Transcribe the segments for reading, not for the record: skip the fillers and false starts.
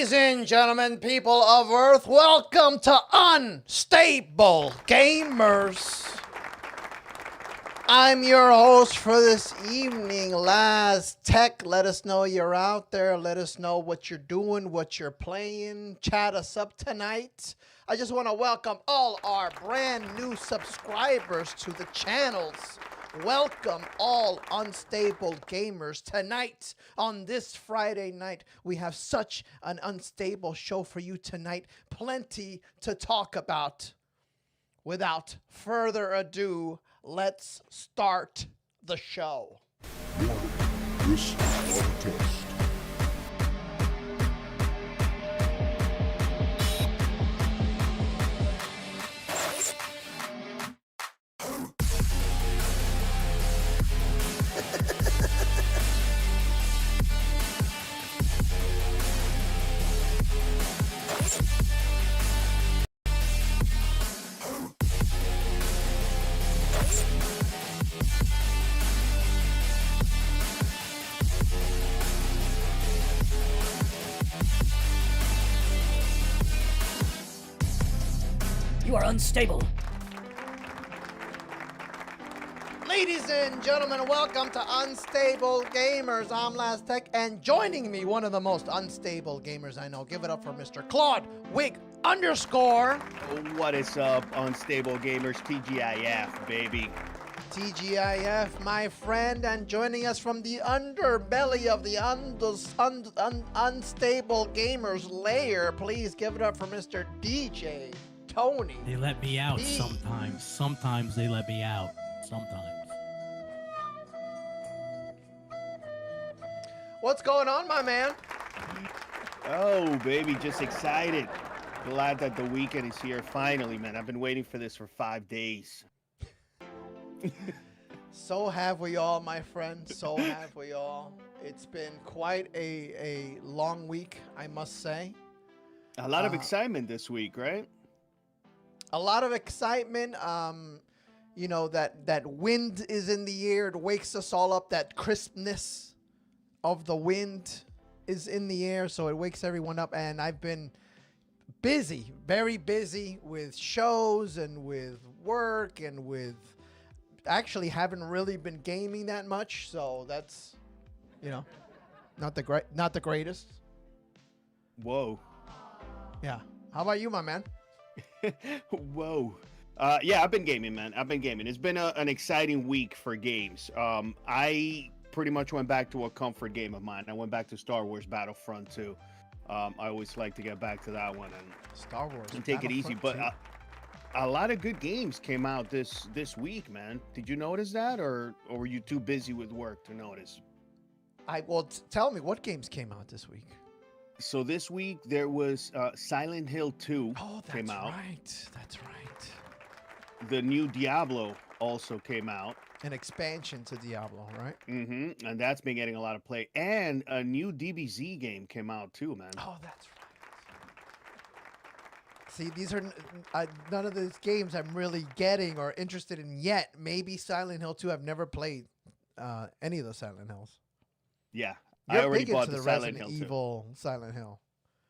Ladies and gentlemen, people of Earth, welcome to Unstable Gamers. I'm your host for this evening, Laz Tech. Let us know you're out there. Let us know what you're doing, what you're playing. Chat us up tonight. I just want to welcome all our brand new subscribers to the channels. Welcome all Unstable Gamers. Tonight, on this Friday night, we have such an unstable show for you tonight. Plenty to talk about. Without further ado, let's start the show. This is our test. You are unstable. Ladies and gentlemen, welcome to Unstable Gamers. I'm Laz Tech, and joining me, one of the most unstable gamers I know. Give it up for Mr. Claude Wig _. What is up, Unstable Gamers? TGIF, baby. TGIF, my friend, and joining us from the underbelly of the Unstable Gamers layer, please give it up for Mr. DJ Tony. They let me out D. sometimes. Sometimes they let me out. Sometimes. What's going on, my man? Oh, baby, just excited. Glad that the weekend is here finally, man. I've been waiting for this for 5 days. So have we all, my friend. So have we all. It's been quite a long week, I must say. A lot of excitement this week, right? A lot of excitement. You know, that wind is in the air. It wakes us all up. That crispness of the wind is in the air, so it wakes everyone up. And I've been busy, very busy with shows and with work and with actually haven't really been gaming that much. So that's, you know, not the greatest. Whoa. Yeah. How about you, my man? Whoa. Yeah, I've been gaming, man. I've been gaming. It's been an exciting week for games. I pretty much went back to a comfort game of mine. I went back to Star Wars Battlefront 2. I always like to get back to that one and Star Wars and take it easy. But a lot of good games came out this week, man. Did you notice that, or were you too busy with work to notice? Tell me, what games came out this week? So this week there was Silent Hill 2 came out. That's right. The new Diablo also came out. An expansion to Diablo, right? Mm-hmm. And that's been getting a lot of play. And a new DBZ game came out too, man. Oh, that's right. See, these are none of these games I'm really getting or interested in yet. Maybe Silent Hill 2. I've never played any of the Silent Hills. Yeah. You're I already big bought into the the Silent Resident Hill 2. Evil Silent Hill.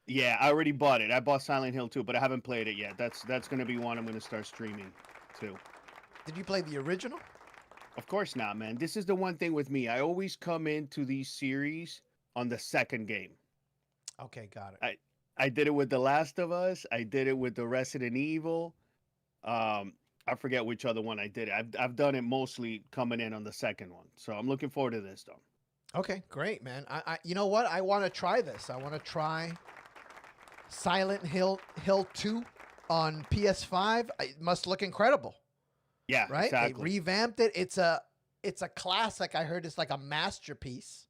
Yeah, I already bought it. I bought Silent Hill 2, but I haven't played it yet. That's going to be one I'm going to start streaming too. Did you play the original? Of course not, man. This is the one thing with me. I always come into these series on the second game. Okay, got it. I did it with The Last of Us. I did it with the Resident Evil. I forget which other one I did it. I've done it mostly coming in on the second one. So I'm looking forward to this, though. Okay, great, man. I you know what? I want to try this. I want to try Silent Hill 2 on PS5. It must look incredible. Yeah, right? exactly. They revamped it. It's a classic. I heard it's like a masterpiece.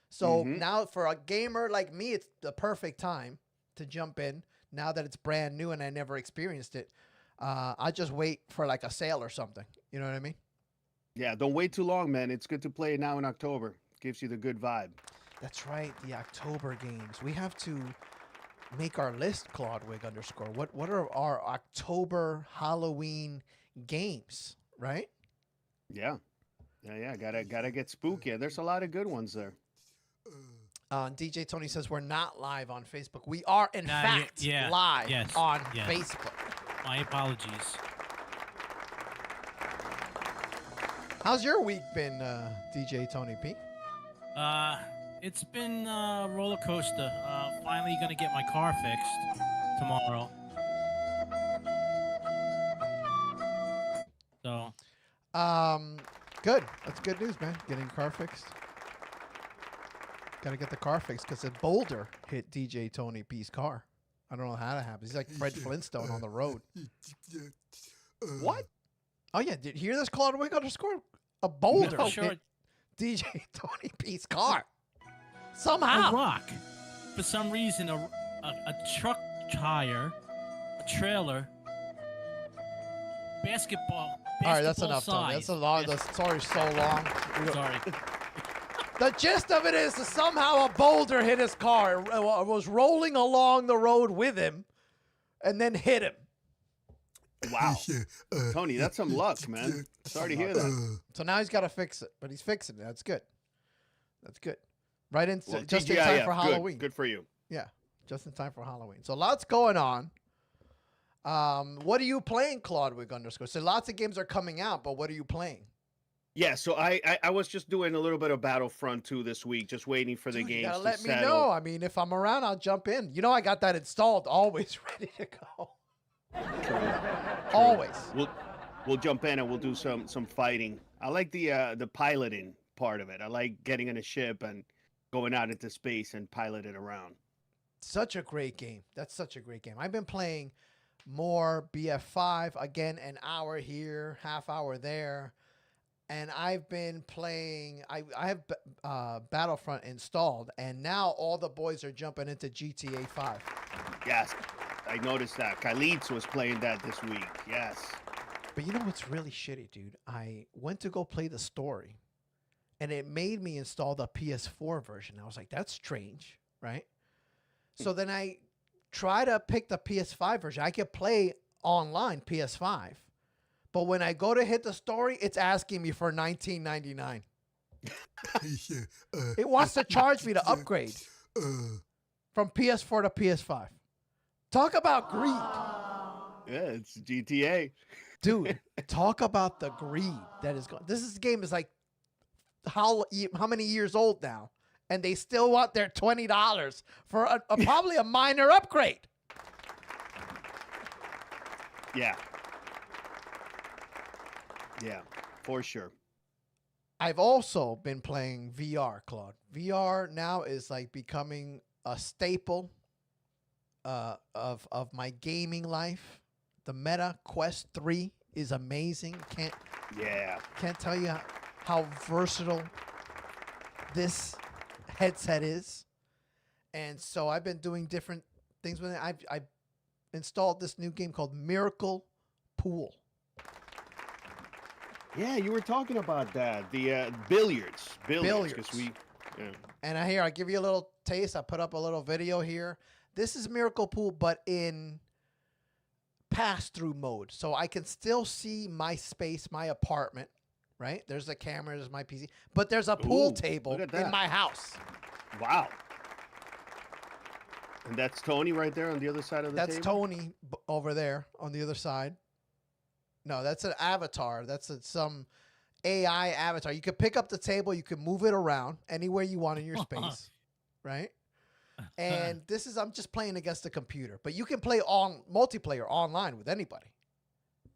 So now for a gamer like me, it's the perfect time to jump in now that it's brand new and I never experienced it. I just wait for like a sale or something. You know what I mean? Yeah, don't wait too long, man. It's good to play it now in October. Gives you the good vibe. That's right. The October games. We have to make our list, Claude Wig _. What are our October Halloween games, right? Yeah. Gotta get spooky. There's a lot of good ones there. DJ Tony says we're not live on Facebook. We are, in fact, live on Facebook. My apologies. How's your week been, DJ Tony P? It's been a roller coaster. Finally gonna get my car fixed tomorrow. So. Good. That's good news, man. Getting your car fixed. Got to get the car fixed because a boulder hit DJ Tony P's car. I don't know how that happens. He's like Fred Flintstone on the road. What? Oh, yeah. Did you hear this, Claude Wig _? A boulder Sure. hit DJ Tony P's car. Somehow. A rock. For some reason, a truck tire, a trailer, basketball. All right, that's enough, Tony. That's a lot. The story's so long. Sorry. The gist of it is that somehow a boulder hit his car. It was rolling along the road with him and then hit him. Wow. Tony, that's some luck, man. Sorry to hear that. So now he's got to fix it, but he's fixing it. That's good. That's good. Right in, Well, just in time for good. Halloween. Good for you. Yeah, just in time for Halloween. So lots going on. What are you playing, Claude Wig _? So lots of games are coming out, but what are you playing? Yeah, so I was just doing a little bit of Battlefront 2 this week, just waiting for the games You gotta to let me settle. know. I mean, if I'm around, I'll jump in. You know, I got that installed, always ready to go. Always. We'll jump in and we'll do some fighting. I like the piloting part of it. I like getting in a ship and going out into space and piloting around. Such a great game. That's such a great game. I've been playing more BF5, again, an hour here, half hour there. And I've been playing, I have Battlefront installed, and now all the boys are jumping into GTA 5. Yes, I noticed that. Khalid was playing that this week. Yes. But you know what's really shitty, dude? I went to go play the story, and it made me install the PS4 version. I was like, that's strange, right? So then I try to pick the PS5 version. I could play online PS5. But when I go to hit the story, it's asking me for $19.99. It wants to charge me to upgrade from PS4 to PS5. Talk about greed. Yeah, it's GTA. Dude, talk about the greed that is going. This game is like how many years old now? And they still want their $20 for probably a minor upgrade. Yeah. Yeah, for sure. I've also been playing VR, Claude. VR now is like becoming a staple of my gaming life. The Meta Quest 3 is amazing. Can't tell you how versatile this headset is. And so I've been doing different things with it. I've installed this new game called Miracle Pool. Yeah, you were talking about that. The billiards. Billiards. 'Cause we, yeah. And I give you a little taste. I put up a little video here. This is Miracle Pool, but in pass-through mode. So I can still see my space, my apartment, right? There's a camera, there's my PC. But there's a pool table look at in that. my house. Wow. And that's Tony right there on the other side of the That's table? Tony over there on the other side. No, that's an avatar. That's some AI avatar. You can pick up the table. You can move it around anywhere you want in your space, right? And I'm just playing against the computer. But you can play on multiplayer online with anybody.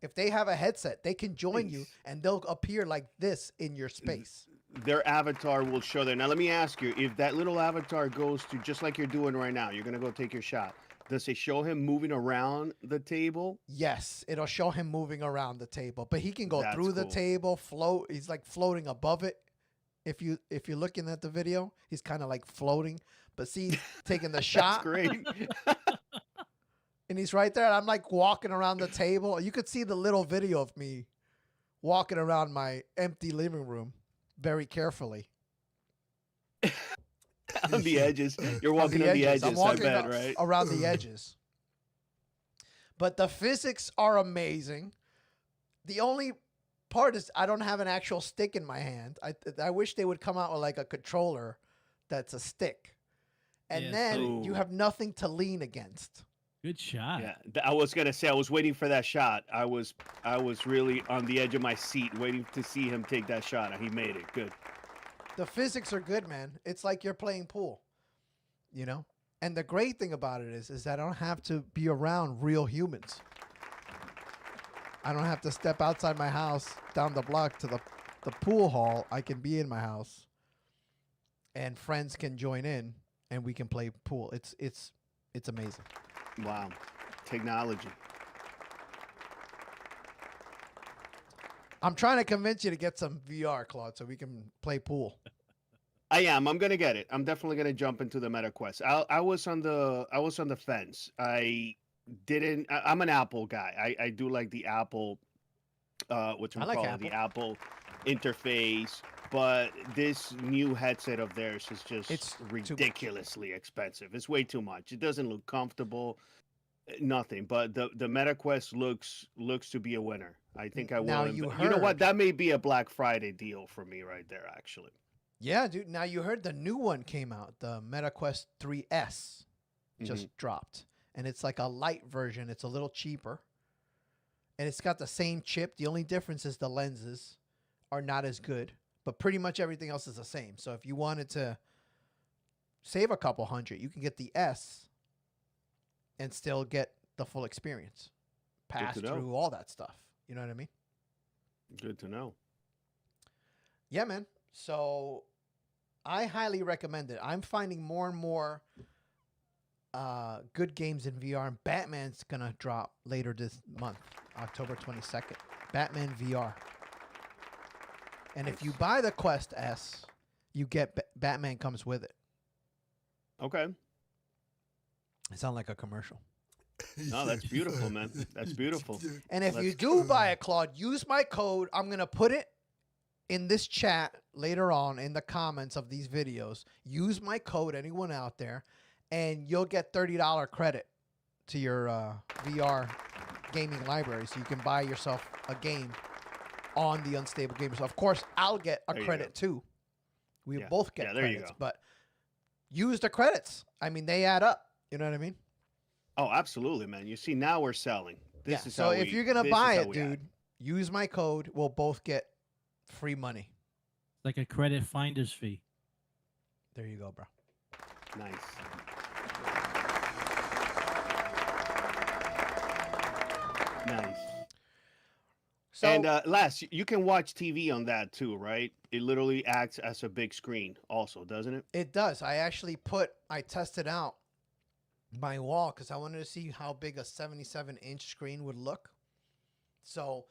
If they have a headset, they can join you, and they'll appear like this in your space. Their avatar will show there. Now, let me ask you, if that little avatar goes to just like you're doing right now, you're going to go take your shot. Does it show him moving around the table? Yes, it'll show him moving around the table, but he can go That's through the cool. table, float. He's like floating above it. If you're looking at the video, he's kind of like floating, but see, taking the shot. That's great. And he's right there. And I'm like walking around the table. You could see the little video of me walking around my empty living room very carefully. On the edges. You're walking on the edges, I'm I walking bet, right? around the edges. But the physics are amazing. The only part is I don't have an actual stick in my hand. I wish they would come out with like a controller that's a stick. and Yeah, then so- you have nothing to lean against. Good shot. Yeah, I was gonna say I was waiting for that shot. I was really on the edge of my seat, waiting to see him take that shot, and he made it. Good. The physics are good, man. It's like you're playing pool, you know? And the great thing about it is that I don't have to be around real humans. I don't have to step outside my house down the block to the pool hall. I can be in my house and friends can join in and we can play pool. It's amazing. Wow, technology. I'm trying to convince you to get some VR, Claude, so we can play pool. I am. I'm gonna get it. I'm definitely gonna jump into the MetaQuest. I was on the fence. I'm an Apple guy. I do like the Apple, what you I like call it, Apple. the Apple interface. But this new headset of theirs is just It's too much. ridiculously expensive. It's way too much. It doesn't look comfortable. Nothing. But the MetaQuest looks to be a winner. I think I will. Now, you know what? heard- That may be a Black Friday deal for me right there. Actually. Yeah, dude. Now you heard the new one came out. The MetaQuest 3S just dropped. And it's like a light version. It's a little cheaper. And it's got the same chip. The only difference is the lenses are not as good. But pretty much everything else is the same. So if you wanted to save a couple hundred, you can get the S and still get the full experience. Pass to know. through all that stuff. You know what I mean? Good to know. Yeah, man. So I highly recommend it. I'm finding more and more good games in VR. And Batman's going to drop later this month, October 22nd. Batman VR. And if you buy the Quest S, you get Batman comes with it. Okay. It sounds like a commercial. No, that's beautiful, man. That's beautiful. And if you Let's do buy it, Claude, use my code. I'm going to put it in this chat later on in the comments of these videos. Use my code, anyone out there, and you'll get $30 credit to your VR gaming library so you can buy yourself a game on the Unstable Gamers. Of course, I'll get a There you credit too. We Yeah. both get Yeah, there you credits, go. but use the credits. I mean, they add up. You know what I mean? Oh, absolutely, man. You see, now we're selling. This is so how if you're gonna this is buy how it, we act. dude, use my code. We'll both get free money. Like a credit finder's fee. There you go, bro. Nice. Nice. So And Les, you can watch TV on that too, right? It literally acts as a big screen, also, doesn't it? it does. I tested out my wall because I wanted to see how big a 77-inch screen would look. So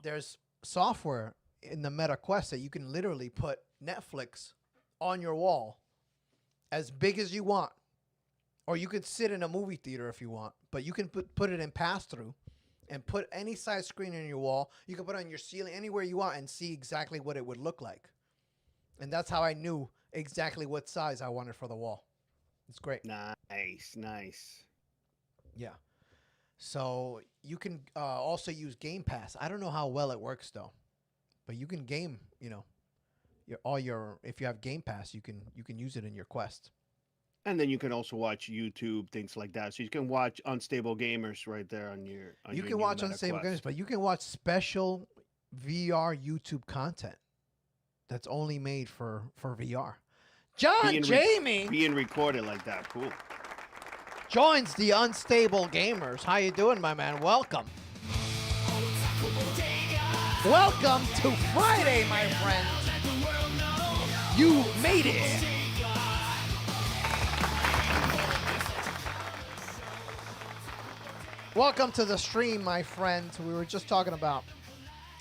there's software in the Meta Quest that you can literally put Netflix on your wall as big as you want. Or you could sit in a movie theater if you want, but you can put it in pass-through and put any size screen on your wall. You can put it on your ceiling, anywhere you want, and see exactly what it would look like. And that's how I knew exactly what size I wanted for the wall. It's great. Nice, nice. Yeah. So you can also use Game Pass. I don't know how well it works though, but you can game. You know, if you have Game Pass, you can use it in your Quest. And then you can also watch YouTube, things like that. So you can watch Unstable Gamers right there on your. You can watch Unstable Games, but you can watch special VR YouTube content that's only made for VR. John Jamie being recorded like that. Cool. joins the Unstable Gamers. How you doing, my man? Welcome. Welcome to Friday, my friend. You made it. Welcome to the stream, my friend. We were just talking about,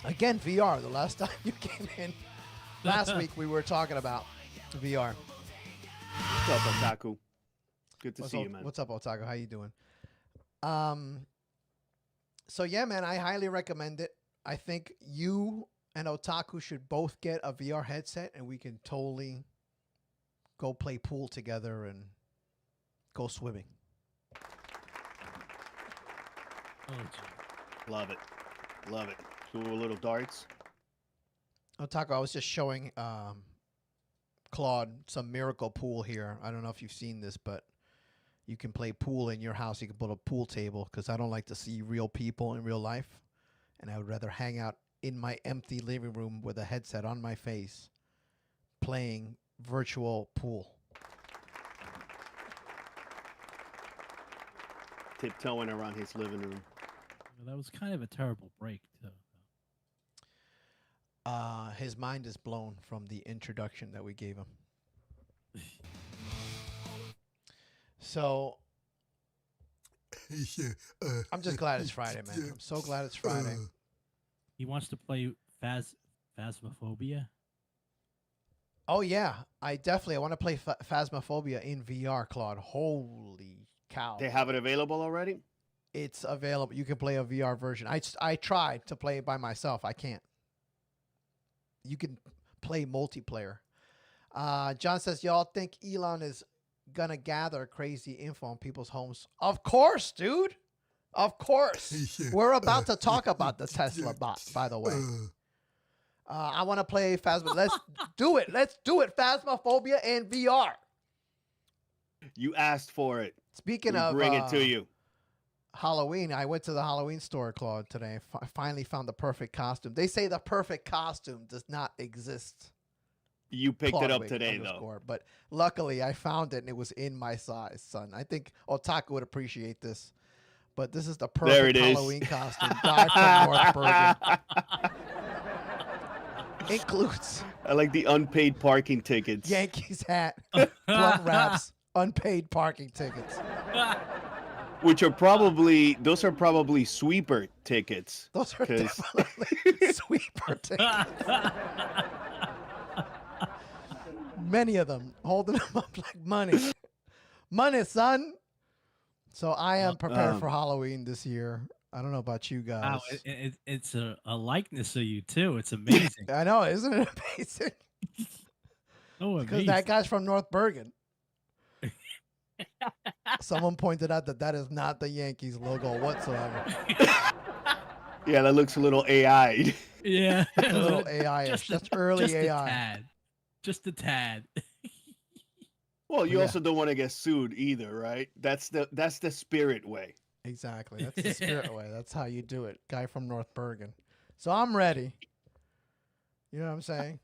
again, VR. The last time you came in, last week, we were talking about VR. What's up, Otaku? Good to What's see up, you, man. What's up, Otaku? How you doing? So yeah, man, I highly recommend it. I think you and Otaku should both get a VR headset, and we can totally go play pool together and go swimming. Oh, gee. Love it. Love it. Cool little darts. Otaku, I was just showing Claude, some miracle pool here. I don't know if you've seen this, but you can play pool in your house. You can put a pool table because I don't like to see real people in real life. And I would rather hang out in my empty living room with a headset on my face playing virtual pool. Tiptoeing around his living room. Well, that was kind of a terrible break, too. His mind is blown from the introduction that we gave him. So I'm just glad it's Friday, man. I'm so glad it's Friday. He wants to play Phasmophobia. Oh yeah, I want to play Phasmophobia in VR, Claude. Holy cow! They have it available already? It's available. You can play a VR version. I tried to play it by myself. I can't. You can play multiplayer. John says, y'all think Elon is going to gather crazy info on people's homes? Of course, dude. Of course. We're about to talk about the Tesla bot, by the way. I want to play Phasma. Let's do it. Let's do it. Phasmophobia in VR. You asked for it. Speaking We of bring it to you. Halloween, I went to the Halloween store, Claude, today. I finally found the perfect costume. They say the perfect costume does not exist. You picked Claude it up Wade today, _, but luckily I found it and it was in my size, son. I think Otaku would appreciate this. But this is the There perfect it is. Halloween costume. Guy from North Bergen. Includes I like the unpaid parking tickets. Yankees hat, blunt wraps, unpaid parking tickets. Those are probably sweeper tickets. Those are 'Cause- definitely sweeper tickets. Many of them, holding them up like money. Money, son. So I am prepared for Halloween this year. I don't know about you guys. Wow, it's a likeness of you, too. It's amazing. I know, isn't it amazing? Oh, Because amazing. that guy's from North Bergen. Someone pointed out that is not the Yankees logo whatsoever. Yeah, that looks a little AI. Yeah. A little AI-ish. That's early just AI. A tad. Just a tad. Well, you Yeah. also don't want to get sued either, right? That's the spirit way. Exactly. That's the spirit way. That's how you do it. Guy from North Bergen. So I'm ready. You know what I'm saying?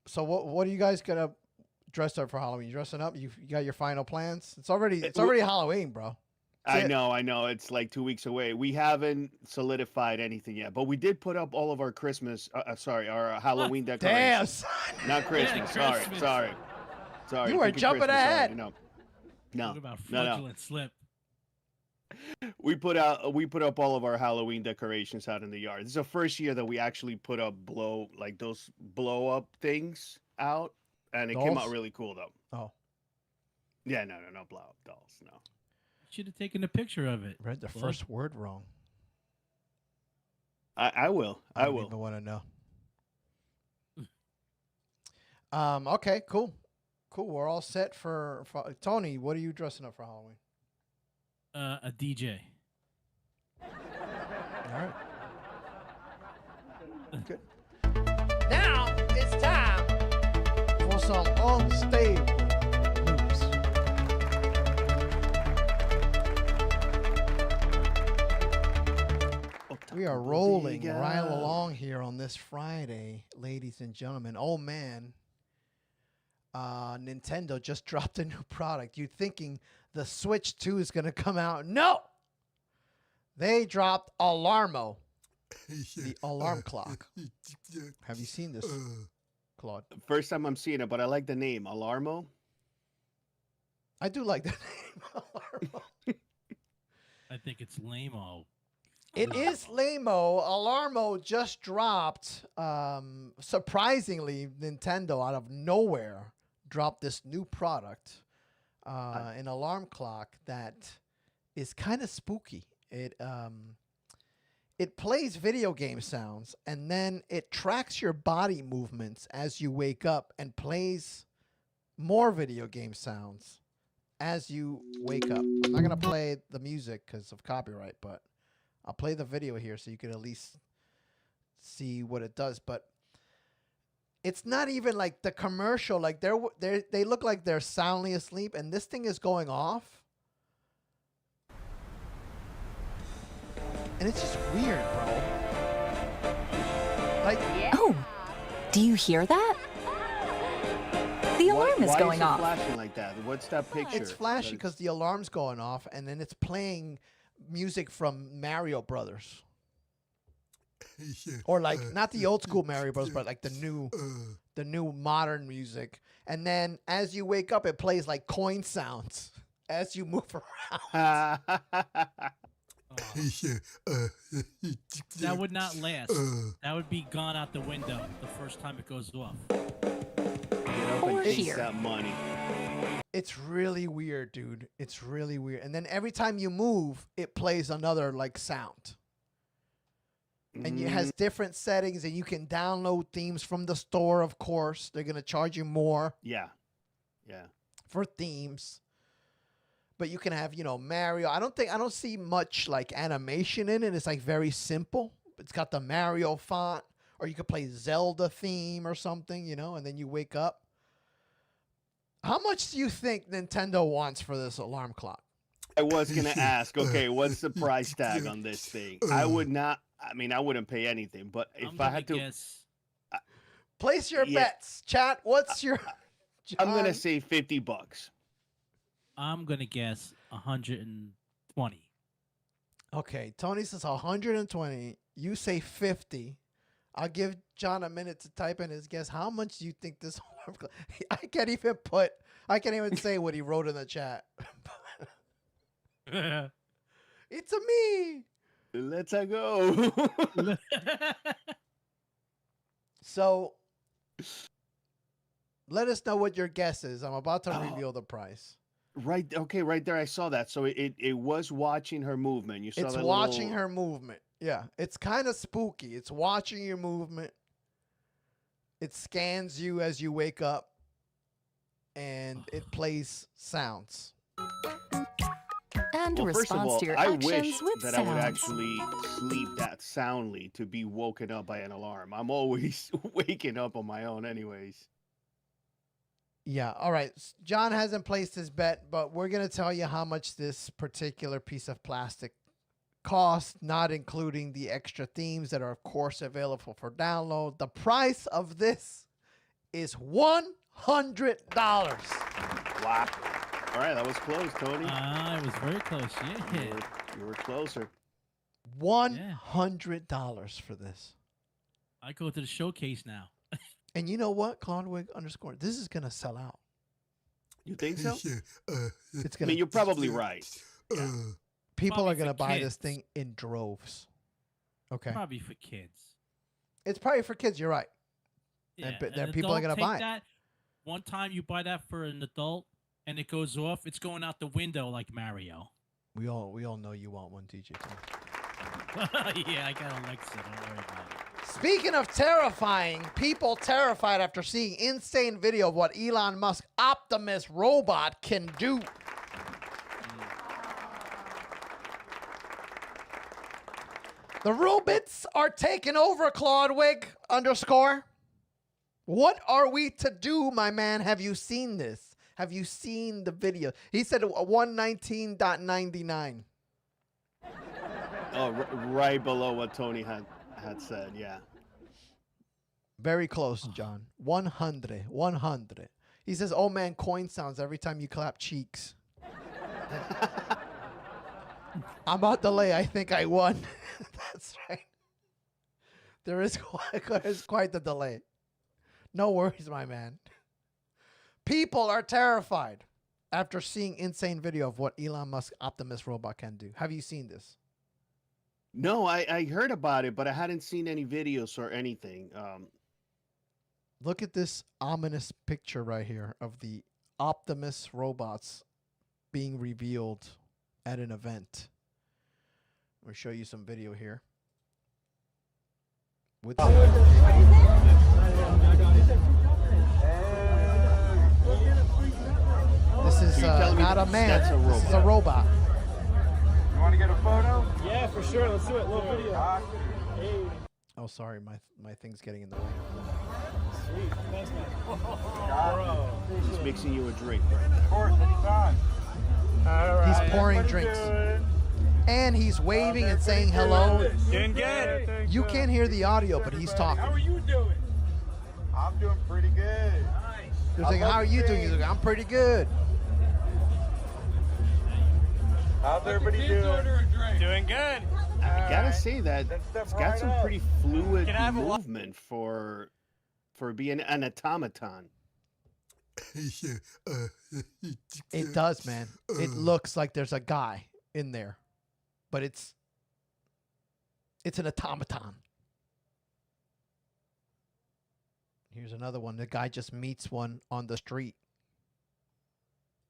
So what are you guys gonna dress up for Halloween? You dressing up? You got your final plans? It's already Halloween, bro. I know. It's like 2 weeks away. We haven't solidified anything yet, but we did put up all of our Christmas. Our Halloween Damn, decorations. son. Not Christmas. Christmas. Sorry. You were Thinking jumping Christmas ahead. already. No. What about No. fraudulent slip? We put up all of our Halloween decorations out in the yard. This is the first year that we actually put up those blow up things out, and it came out Dolls? really cool though. Oh, Yeah, no, blow up dolls, no. Should have taken a picture of it. read the Claude. first word wrong. I will. I don't even want to know. Okay, cool. We're all set for Tony. What are you dressing up for Halloween? A DJ. All right. Good. Now it's time for some unstable news. We are rolling right along here on this Friday, ladies and gentlemen. Oh man, Nintendo just dropped a new product. You're thinking the Switch 2 is going to come out? No, they dropped Alarmo, the alarm clock. Have you seen this, Claude? First time I'm seeing it, but I like the name Alarmo. I do like the name Alarmo. I think it's lame-o. It is lame-o. Alarmo just dropped, surprisingly, Nintendo out of nowhere dropped this new product, an alarm clock that is kind of spooky. It plays video game sounds, and then it tracks your body movements as you wake up and plays more video game sounds as you wake up. I'm not going to play the music because of copyright, but I'll play the video here so you can at least see what it does. But It's not even like the commercial. Like they look like they're soundly asleep, and this thing is going off. And it's just weird, bro. Like, Oh, do you hear that? The alarm is going off. Why is it flashing like that? What's that picture? it's flashing because the alarm's going off, and then it's playing music from Mario Brothers. Or like not the old school Mario Bros, but like the new modern music. And then as you wake up, it plays like coin sounds as you move around. That would not last. That would be gone out the window the first time it goes off. Or Take here. that money. It's really weird, dude. It's really weird. And then every time you move, it plays another like sound. And it has different settings, and you can download themes from the store, of course. They're going to charge you more. Yeah. For themes. But you can have, Mario. I don't see much like animation in it. It's like very simple. It's got the Mario font, or you could play Zelda theme or something, and then you wake up. How much do you think Nintendo wants for this alarm clock? I was going to ask, okay, what's the price tag on this thing? I wouldn't pay anything, but if I had to guess, place your bets. Chat, what's your I'm going to John? say $50. I'm gonna guess 120. Okay, Tony says 120. You say 50. I'll give John a minute to type in his guess. How much do you think this alarm clock? I can't even say what he wrote in the chat. It's a me. Let's go. So let us know what your guess is. I'm about to reveal the price. Right there. I saw that. So it was watching her movement. You saw It's that watching her movement. Yeah, it's kind of spooky. It's watching your movement. It scans you as you wake up, and it plays sounds. And Well, first of responds all, to your I actions wish with that sounds. I would actually sleep that soundly to be woken up by an alarm. I'm always waking up on my own anyways. Yeah, all right. John hasn't placed his bet, but we're going to tell you how much this particular piece of plastic costs, not including the extra themes that are, of course, available for download. The price of this is $100. Wow. All right, that was close, Tony. It was very close. Yeah. You were closer. $100 for this. I go to the showcase now. And you know what, Cloudwig _ this is going to sell out. You think so? It's I going mean, you're probably right. people probably are going to for buy this kids. thing in droves. Okay. Probably for kids. It's probably for kids, you're right. Yeah, then an people are adult gonna buy it. take that. One time you buy that for an adult and it goes off, it's going out the window like Mario. We all know you want one, DJ. Yeah, I got Alexa. Don't worry about it. Speaking of terrifying, people terrified after seeing insane video of what Elon Musk Optimus robot can do. The robots are taking over, Claudwig _ What are we to do, my man? Have you seen this? Have you seen the video? He said 119.99. Oh, right below what Tony had said, yeah. Very close, John. 100. 100. He says, oh man, coin sounds every time you clap cheeks. I'm about to lay. I think I won. That's right. There is quite the delay. No worries, my man. People are terrified after seeing insane video of what Elon Musk Optimus robot can do. Have you seen this? No, I heard about it, but I hadn't seen any videos or anything. Look at this ominous picture right here of the Optimus robots being revealed at an event. We'll show you some video here. With this is not a man. That's a This is a robot. You want to get a photo? Yeah, for sure. Let's do it. Little video. Oh, sorry, my thing's getting in the way. Sweet. Thanks, man. Bro. He's mixing you a drink, bro. Of course, anytime. All right. He's pouring Everybody drinks. doing? And he's waving and saying hello. Doing good. You can't hear the audio, but he's talking. How are you doing? I'm doing pretty good. Nice. They're saying, how are you doing? He's like, I'm pretty good. How's everybody doing? Doing good. I gotta say that Then step it's got right some up. pretty fluid Can I have a wa- movement for being an automaton. It does, man. It looks like there's a guy in there, but it's an automaton. Here's another one. The guy just meets one on the street.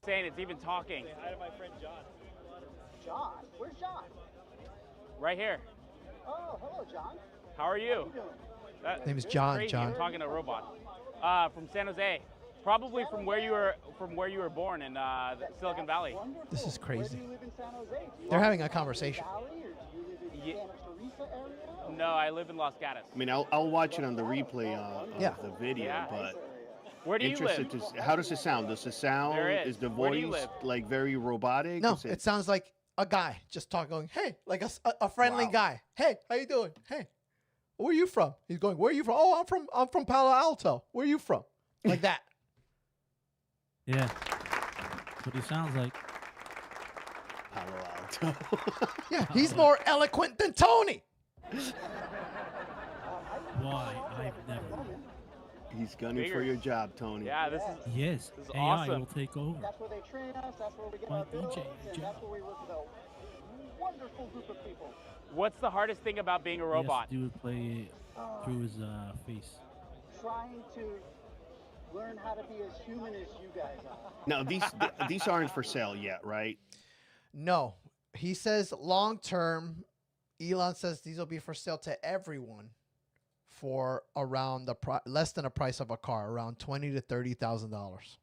Saying it's even talking. Hi to my friend John. John? Where's John? Right here. Oh, hello, John. How are you? His name is John. Crazy. John. I'm talking to a robot. From San Jose. Probably from where you were born in Silicon Valley. Wonderful. This is Where crazy. do you live in San Jose? Do you They're live having in a conversation. Valley, or do you live in Ye- Santa Teresa area? No, I live in Los Gatos. I mean, I'll watch it on the replay of Yeah. the video, Yeah. but Where do you interested live? to how does it sound? Does it sound There is. the Where do you voice live? like very robotic? No, Is it sounds like a guy just talking, going, hey, like a friendly Wow. guy. Hey, how you doing? Hey, where are you from? He's going, where are you from? Oh, I'm from Palo Alto. Where are you from? Like that. Yeah. That's what he sounds like. Palo Alto. Yeah, he's more eloquent than Tony. Why? I've never. He's gunning for Figures. your job, Tony. Yeah, this is Yes. This is AI awesome. will take over. That's where they train us. That's where we get My our DJ bills, job. and that's where we work with a wonderful group of people. what's the hardest thing about being a robot? He has to do is play it through his face. Trying to learn how to be as human as you guys are. Now these aren't for sale yet, right? No, he says long term. Elon says these will be for sale to everyone for around the less than the price of a car, around $20,000 to $30,000.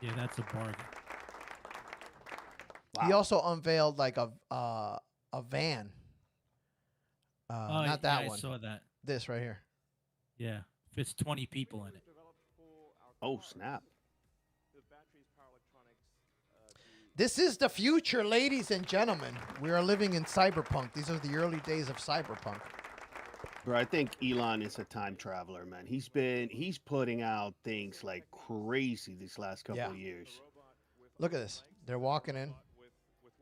Yeah, that's a bargain. He also unveiled like a van. Oh, Not that yeah, one. I saw that. This right here. Yeah, fits 20 people in it. Oh snap! This is the future, ladies and gentlemen. We are living in cyberpunk. These are the early days of cyberpunk. Bro, I think Elon is a time traveler, man. He's putting out things like crazy these last couple Yeah. of years. Look at this. They're walking in.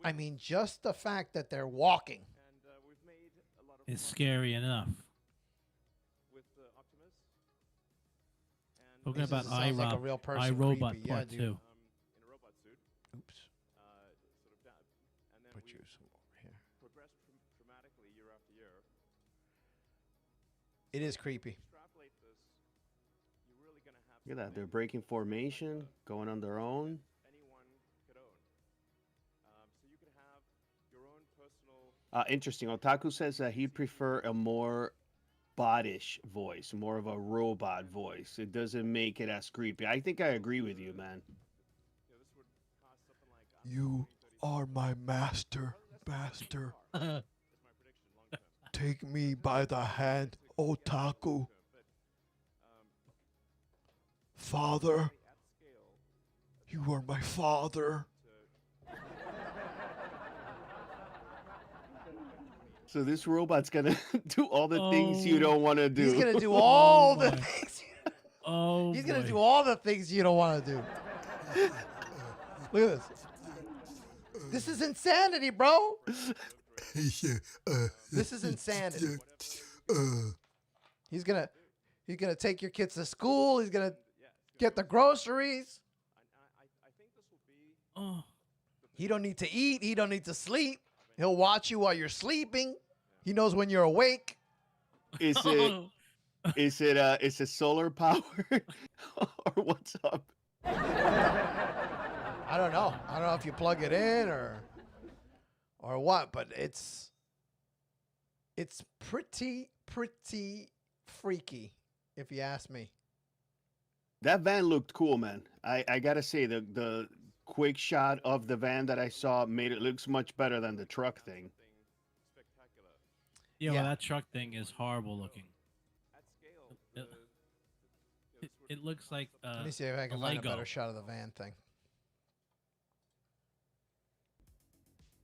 I mean, just the fact that they're walking. It's scary enough. Talking This about sounds like a real person. iRobot Creepy. Part Yeah, 2. dude. Oops. Put you some over here. It is creepy. Look at that. They're breaking formation, going on their own. Interesting. Otaku says that he'd prefer a more bot-ish voice, more of a robot voice. It doesn't make it as creepy. I think I agree with you, man. You are my master. Take me by the hand, Otaku. Father, you are my father. So this robot's gonna do all the things you don't want to do. He's gonna do all the boy. things. Oh, He's gonna boy. do all the things you don't want to do. Look at this. This is insanity, bro. This is insanity. He's gonna take your kids to school. He's gonna get the groceries. Oh, He don't need to eat. He don't need to sleep. He'll watch you while you're sleeping. He knows when you're awake. Is it? Is it solar powered or what's up? I don't know. I don't know if you plug it in or what, but it's pretty freaky, if you ask me. That van looked cool, man. I gotta say the quick shot of the van that I saw made it looks much better than the truck thing. Yeah, Yeah. well, that truck thing is horrible looking. It looks like Let me see if I a can find a Lego. better shot of the van thing.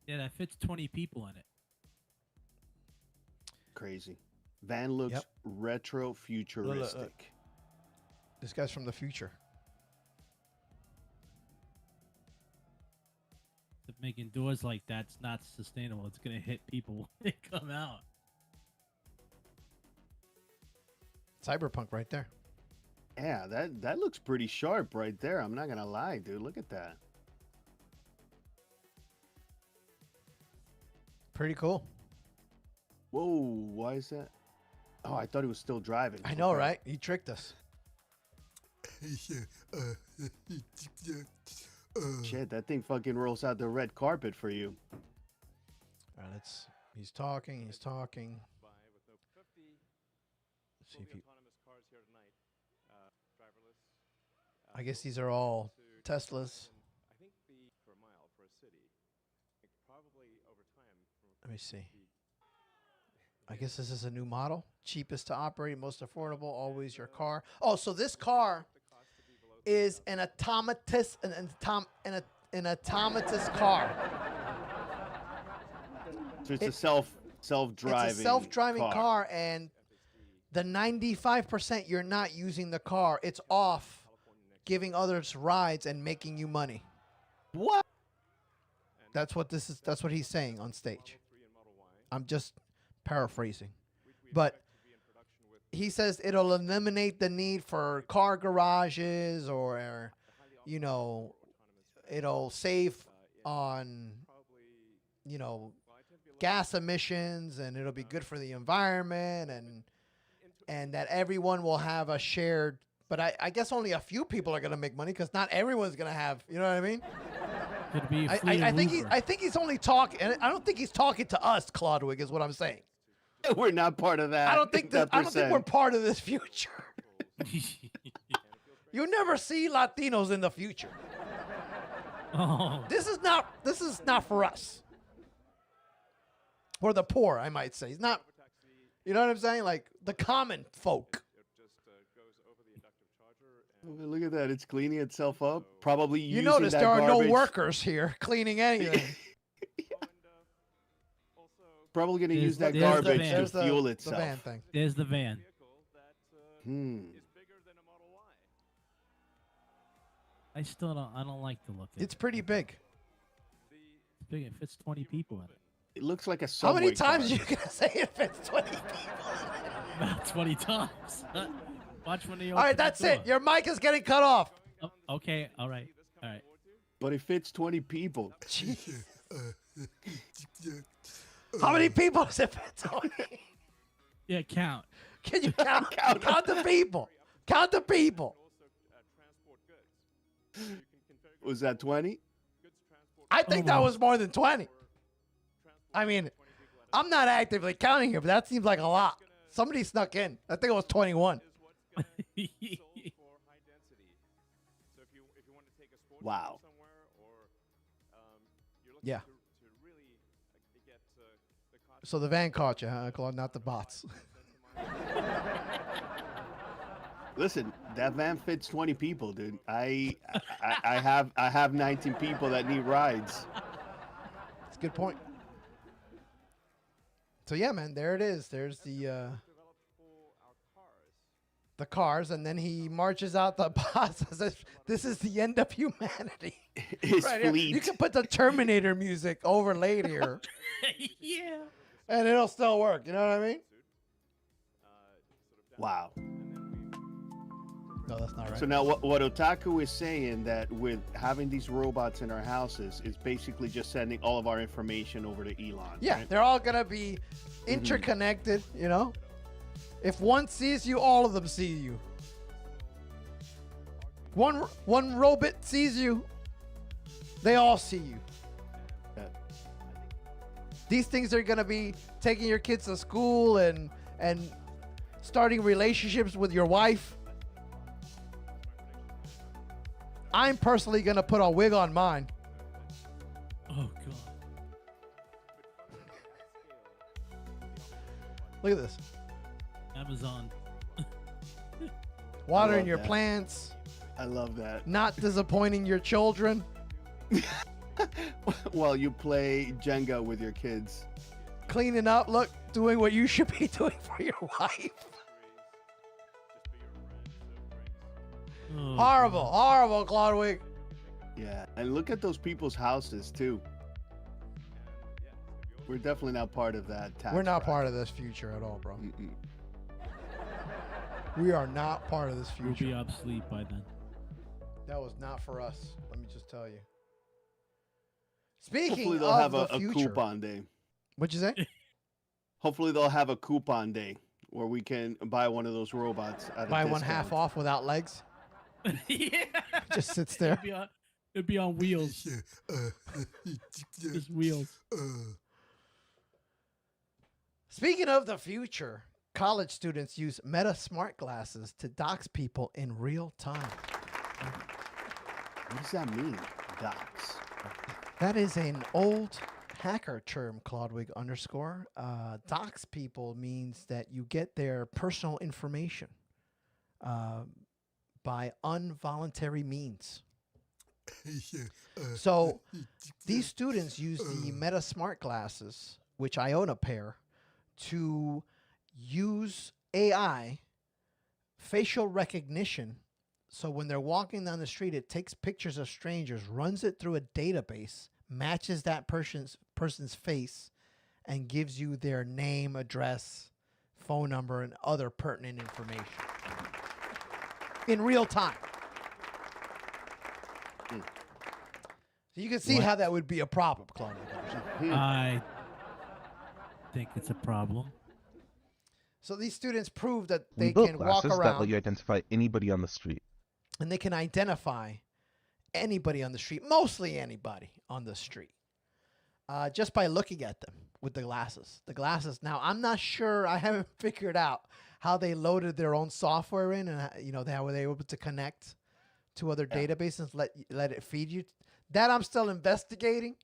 Yeah, that fits 20 people in it. Crazy. Van looks Yep. retro futuristic. This guy's from the future. If making doors like that's not sustainable. It's gonna hit people when they come out. Cyberpunk right there. Yeah, that looks pretty sharp right there. I'm not gonna lie, dude. Look at that. Pretty cool. Whoa, why is that? Oh, I thought he was still driving. I know, Okay. right? He tricked us. Shit, that thing fucking rolls out the red carpet for you. All right, he's talking. Let's see if he, I guess these are all Teslas. Let me see. I guess this is a new model. Cheapest to operate, most affordable, always your car. Oh, so this car is an automatus, an automatus car. So it's a self-driving. It's a self-driving car, and the 95% you're not using the car. It's off, giving others rides and making you money. What? That's what this is. That's what he's saying on stage. I'm just paraphrasing, but he says it'll eliminate the need for car garages, or, you know, it'll save on, you know, gas emissions, and it'll be good for the environment, and that everyone will have a shared. But I guess only a few people are gonna make money, because not everyone's gonna have. You know what I mean? Could be a I fleet of I think he's only talking. I don't think he's talking to us, Claudwig, is what I'm saying. We're not part of that. I don't think we're percent. part of this future. Uber. You never see Latinos in the future. Oh, This is not for us. Or the poor, I might say. It's not. You know what I'm saying? Like the common folk. Look at that. It's cleaning itself up. Probably You using notice that there are garbage. no workers here cleaning anything. Probably going to There's- use that there's the garbage van. to There's fuel the itself. van thing. there's the van. Hmm. I don't like the look of It's it. pretty big. It's big. It fits 20 people in it. It looks like a How subway many times car. are you gonna say it fits 20 people? About 20 times. Watch when they open All right, the that's door. it. Your mic is getting cut off. Oh, okay. All right. All right. But it fits 20 people. Jeez. How many people does it fit 20? Yeah, count. Can you count? Count the people. Count the people. Was that 20? I think that was more than 20. I mean, I'm not actively counting here, but that seems like a lot. Somebody snuck in. I think it was 21. Wow. Yeah. So the van caught you, huh, Claude? Not the bots. Listen, that van fits 20 people, dude. I have 19 people that need rides. That's a good point. So yeah, man, there it is. There's the cars, and then he marches out the bots as if this is the end of humanity. His Right here. fleet. You can put the Terminator music overlaid here, Yeah. and it'll still work. You know what I mean? Wow. No, that's not right. So now what Otaku is saying, that with having these robots in our houses is basically just sending all of our information over to Elon. Yeah, right? they're all gonna be interconnected. You know, if one sees you, all of them see you. One robot sees you, they all see you. Yeah. These things are gonna be taking your kids to school and starting relationships with your wife. I'm personally gonna put a wig on mine. Oh god. Look at this. Amazon. Watering love your that. plants, I love that. not disappointing your children, While you play Jenga with your kids. cleaning up, look, doing what you should be doing for your wife. Oh, Horrible, God. horrible, Claudwig. Yeah, and look at those people's houses too. We're definitely not part of that tax. We're not part of this future at all, bro. Mm-mm. We are not part of this We'll future. be obsolete by then. That was not for us. Let me just tell you. Speaking Hopefully they'll of have the a future, coupon day. what'd you say? Hopefully they'll have a coupon day where we can buy one of those robots at Buy a one discount. half off without legs. Yeah. Just sits there. It'd be on wheels. Just wheels. Speaking of the future, college students use Meta smart glasses to dox people in real time. What does that mean, docs? That is an old hacker term, Claudwig underscore. Dox people means that you get their personal information by involuntary means. So these students use the Meta smart glasses, which I own a pair, to use AI facial recognition. So when they're walking down the street, it takes pictures of strangers, runs it through a database, matches that person's face, and gives you their name, address, phone number, and other pertinent information in real time. So you can see how that would be a problem, Claude. I think it's a problem. So these students prove that We they built can walk glasses that around let you identify anybody on the street. and they can identify anybody on the street, mostly anybody on the street, just by looking at them with the glasses. The glasses. Now, I'm not sure. I haven't figured out how they loaded their own software in, and how were they able to connect to other databases, let it feed you. That I'm still investigating,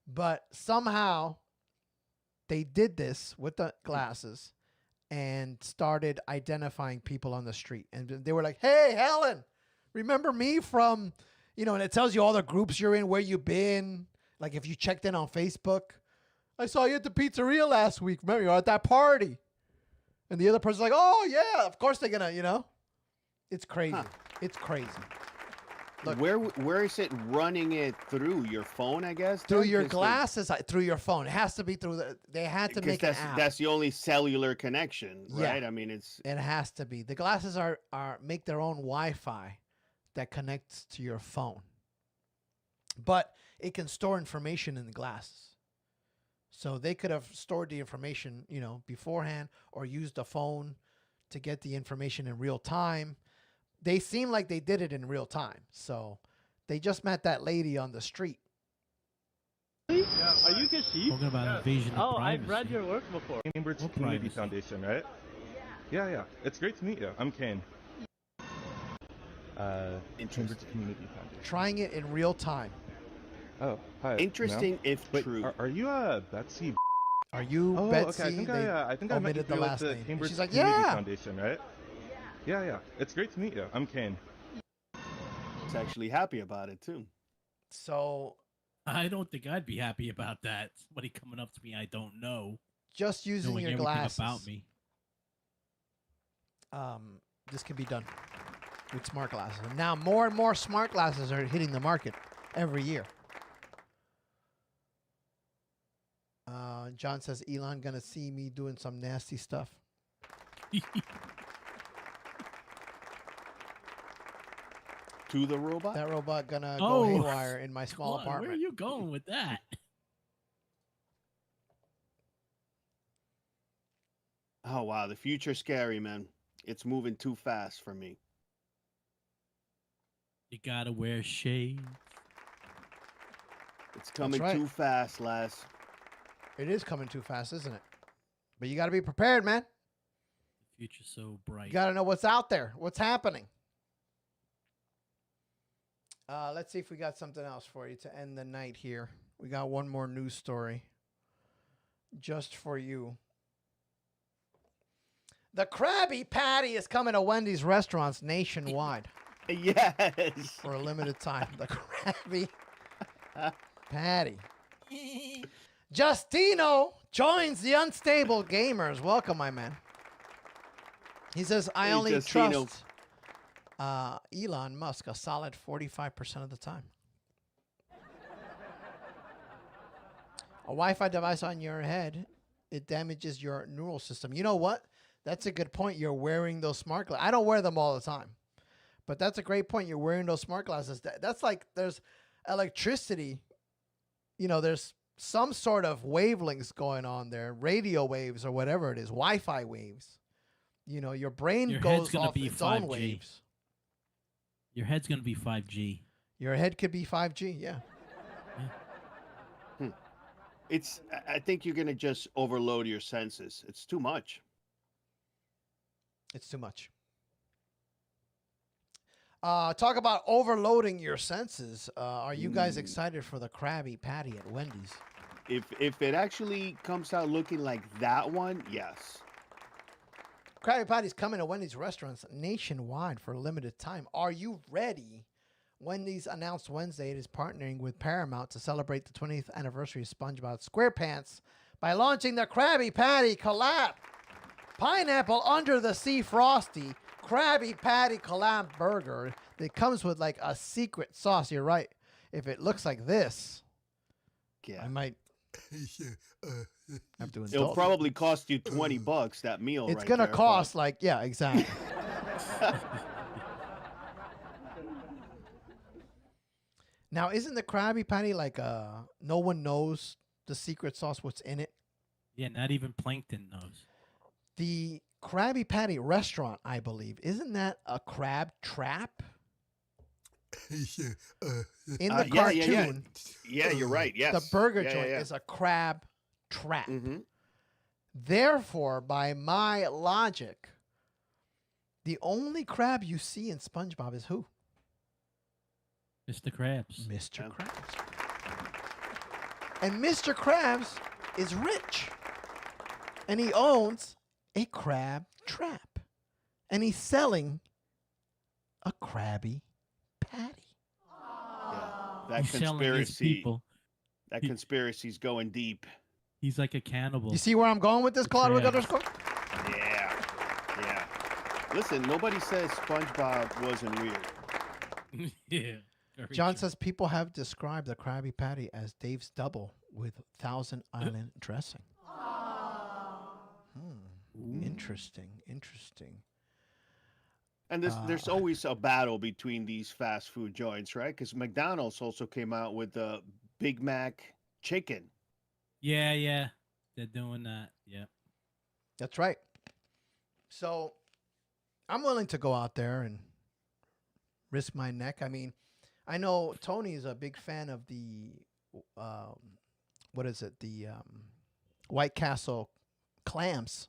but somehow they did this with the glasses and started identifying people on the street. And they were like, "Hey, Helen, remember me from, and it tells you all the groups you're in, where you've been. Like if you checked in on Facebook, I saw you at the pizzeria last week. Remember, you were at that party." And the other person's like, "Oh, yeah, of course they're going to, It's crazy. Huh. It's crazy. Look. Where is it running it through your phone? I guess Through then? your 'Cause glasses, through your phone. It has to be through they had to make an app. that's the only cellular connection, Yeah. right? I mean, it's It has to be. The glasses are make their own Wi-Fi that connects to your phone. But it can store information in the glasses. So they could have stored the information, beforehand, or used a phone to get the information in real time. They seem like they did it in real time. So they just met that lady on the street. Yeah, are you Kashif? Talking about invasion of Oh, privacy. I've read your work before. Cambridge What Community privacy? Foundation, right? Yeah. It's great to meet you. I'm Kane. Interesting. Cambridge Community Foundation. Trying it in real time. Oh, hi. interesting ma'am. if Wait, true. are you Betsy? Are you Oh, Betsy? okay. I think I met you omitted the through last the name. And Cambridge she's like, Community yeah. Foundation, right? Yeah. It's great to meet you. I'm Kane. He's actually happy about it too. So I don't think I'd be happy about that. Somebody coming up to me I don't know, just using knowing your everything glasses. about me. This can be done with smart glasses. And now more and more smart glasses are hitting the market every year. John says, Elon gonna see me doing some nasty stuff. To the robot? That robot gonna Oh. go haywire in my small Come on, apartment. where are you going with that? Oh wow, the future's scary, man. It's moving too fast for me. You gotta wear shades. It's coming right. too fast, lass. It is coming too fast, isn't it? But you gotta be prepared, man. The future's so bright. You gotta know what's out there, what's happening. Let's see if we got something else for you to end the night here. We got one more news story just for you. The Krabby Patty is coming to Wendy's restaurants nationwide Yes. for a limited time. The Krabby Patty. Justino joins the Unstable Gamers. Welcome, my man. He says, I Hey, only Justino. trust Elon Musk a solid 45% of the time. A Wi-Fi device on your head, it damages your neural system. You know what? That's a good point. You're wearing those smart glasses. I don't wear them all the time, but that's a great point. You're wearing those smart glasses. That's like there's electricity. You know, there's some sort of wavelengths going on there, radio waves or whatever it is, Wi-Fi waves. You know, your brain Your head's goes gonna off be its own 5G. waves. Your head's gonna be 5G. Your head could be 5G, yeah. I think you're gonna just overload your senses. It's too much. It's too much. Talk about overloading your senses. Are you guys excited for the Krabby Patty at Wendy's? If it actually comes out looking like that one, yes. Krabby Patty's coming to Wendy's restaurants nationwide for a limited time. Are you ready? Wendy's announced Wednesday it is partnering with Paramount to celebrate the 20th anniversary of SpongeBob SquarePants by launching the Krabby Patty collab. Pineapple under the sea frosty Krabby Patty collab burger that comes with like a secret sauce. You're right. If it looks like this, I might have to indulge. It'll probably cost you $20 that meal. It's right gonna there, cost like, yeah, exactly. Now, isn't the Krabby Patty like no one knows the secret sauce, what's in it? Yeah, not even Plankton knows. The Krabby Patty restaurant, I believe, isn't that a crab trap? In the cartoon, yeah, you're right. Yes, the burger Yeah, joint yeah. is a crab trap. Mm-hmm. Therefore, by my logic, the only crab you see in SpongeBob is who? Mr. Krabs. Mr. Krabs. And Mr. Krabs is rich. And he owns a crab trap. And he's selling a Krabby Patty. That He's selling his conspiracy. people. That conspiracy's going deep. He's like a cannibal. You see where I'm going with this, Claude? Yeah. Listen, nobody says SpongeBob wasn't weird. Yeah. very John true. says people have described the Krabby Patty as Dave's double with Thousand Island dressing. Interesting. And there's always a battle between these fast food joints, right? Because McDonald's also came out with the Big Mac chicken. Yeah. They're doing that. Yeah. That's right. So I'm willing to go out there and risk my neck. I mean, I know Tony's a big fan of the, what is it? The White Castle clams.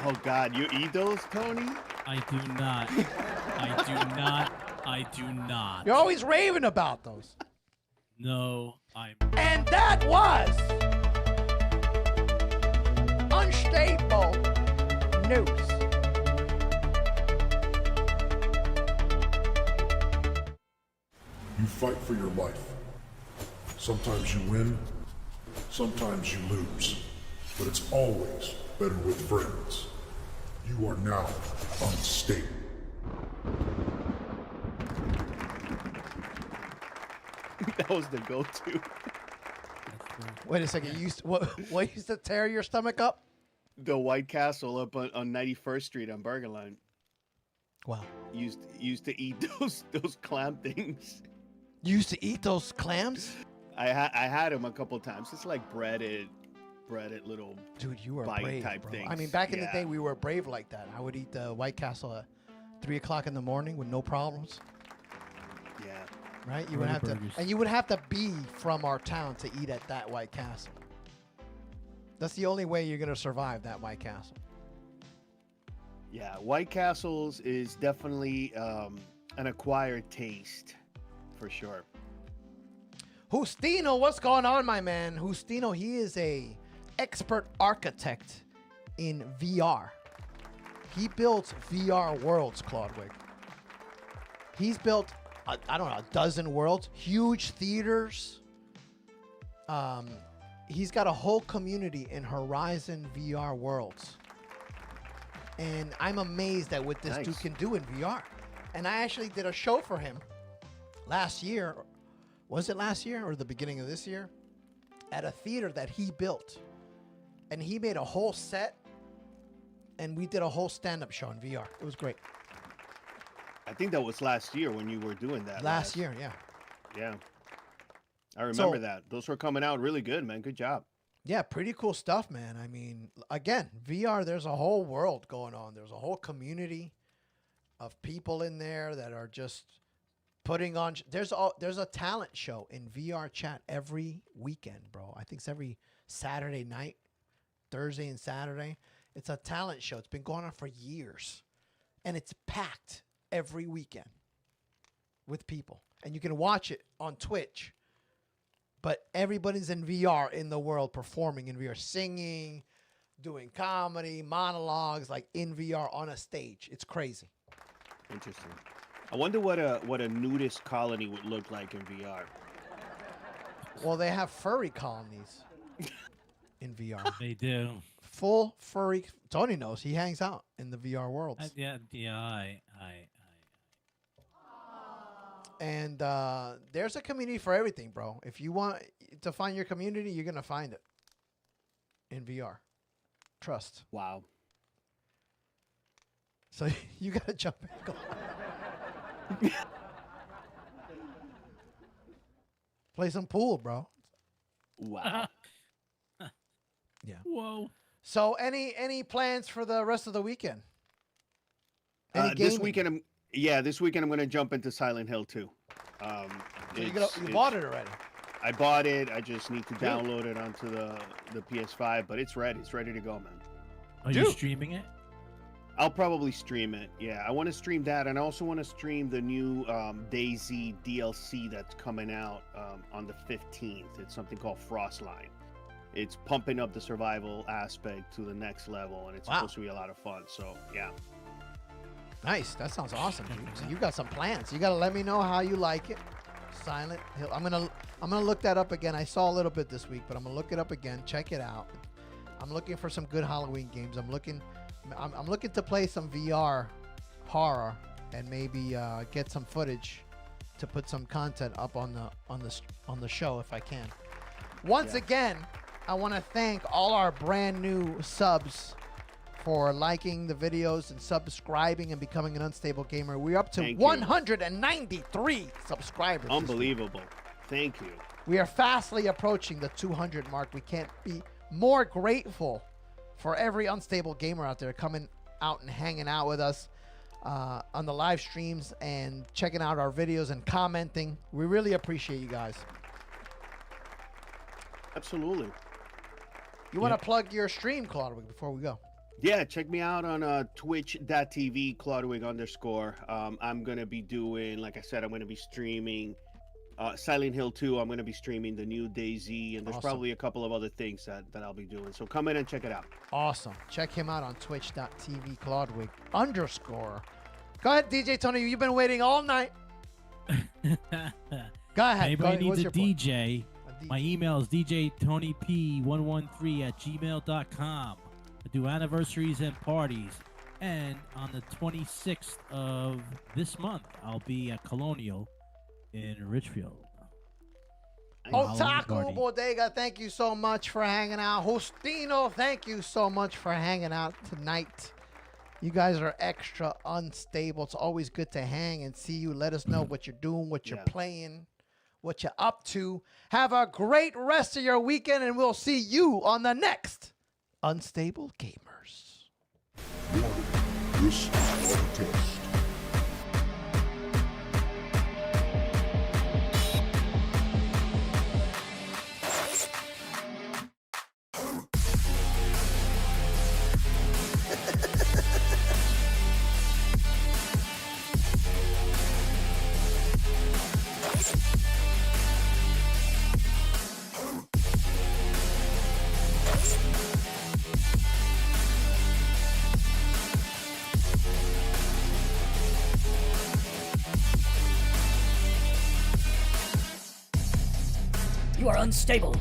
Oh, God. You eat those, Tony? I do not. I do not. You're always raving about those. No, I'm. And that was Unstable News. You fight for your life. Sometimes you win, sometimes you lose, but it's always better with friends. You are now unstable. That was the go-to. Wait a second. What used to tear your stomach up? The White Castle up on 91st Street on Burgerline. Wow. Used to eat those clam things. You used to eat those clams? I had them a couple times. It's like breaded little Dude, you were bite brave, type bro. things. I mean, back in the Yeah. day, we were brave like that. I would eat the White Castle at 3 o'clock in the morning with no problems. Yeah. Right? You would have to, Burgers. and you would have to be from our town to eat at that White Castle. That's the only way you're gonna survive that White Castle. Yeah, White Castles is definitely an acquired taste, for sure. Justino, what's going on, my man? Justino, he is a expert architect in VR. He builds VR worlds, Claudwig. He's built, I don't know, a dozen worlds, huge theaters. He's got a whole community in Horizon VR worlds. And I'm amazed at what this dude can do in VR. And I actually did a show for him last year. Was it last year or the beginning of this year? At a theater that he built. And he made a whole set. And we did a whole stand-up show in VR. It was great. I think that was last year when you were doing that. Last year, yeah. Yeah. I remember that. Those were coming out really good, man. Good job. Yeah, pretty cool stuff, man. I mean, again, VR, there's a whole world going on. There's a whole community of people in there that are just putting on. There's a talent show in VR chat every weekend, bro. I think it's every Saturday night, Thursday and Saturday. It's a talent show. It's been going on for years. And it's packed every weekend with people. And you can watch it on Twitch. But everybody's in VR in the world performing in VR, singing, doing comedy, monologues, like in VR on a stage. It's crazy. Interesting. I wonder what a nudist colony would look like in VR. Well, they have furry colonies in VR. They do. Full furry. Tony knows. He hangs out in the VR worlds. Yeah. And there's a community for everything, bro. If you want to find your community, you're going to find it in VR. Trust. Wow. So you got to jump in. Play some pool, bro. Wow. Yeah. Whoa. So any plans for the rest of the weekend? This weekend, this weekend I'm going to jump into Silent Hill 2. So you bought it already? I bought it. I just need to download it onto the PS5, but it's ready. It's ready to go, man. Are you streaming it? I'll probably stream it. Yeah, I want to stream that, and I also want to stream the new DayZ DLC that's coming out on the 15th. It's something called Frostline. It's pumping up the survival aspect to the next level, and it's supposed to be a lot of fun. So, yeah. Nice. That sounds awesome, dude. So you got some plans. You got to let me know how you like it. Silent Hill. I'm gonna look that up again. I saw a little bit this week, but I'm gonna look it up again. Check it out. I'm looking for some good Halloween games. I'm looking to play some VR horror and maybe get some footage to put some content up on the show if I can. Once again, I want to thank all our brand new subs for liking the videos and subscribing and becoming an Unstable Gamer. We're up to 193 subscribers. Unbelievable. Thank you. We are fastly approaching the 200 mark. We can't be more grateful for every Unstable Gamer out there coming out and hanging out with us on the live streams and checking out our videos and commenting. We really appreciate you guys. Absolutely. You want to plug your stream, Claude, before we go? Yeah, check me out on twitch.tv, Claudwig_. I'm going to be doing, like I said, I'm going to be streaming Silent Hill 2. I'm going to be streaming the new DayZ, and there's probably a couple of other things that I'll be doing. So come in and check it out. Awesome. Check him out on twitch.tv, Claudwig_. Go ahead, DJ Tony. You've been waiting all night. Go ahead. Anybody needs a DJ, my email is djtonyp113@gmail.com. I do anniversaries and parties. And on the 26th of this month, I'll be at Colonial in Richfield. Otaku Bodega, thank you so much for hanging out. Justino, thank you so much for hanging out tonight. You guys are extra unstable. It's always good to hang and see you. Let us know what you're doing, what you're playing, what you're up to. Have a great rest of your weekend, and we'll see you on the next Unstable Gamers. This is our test. unstable.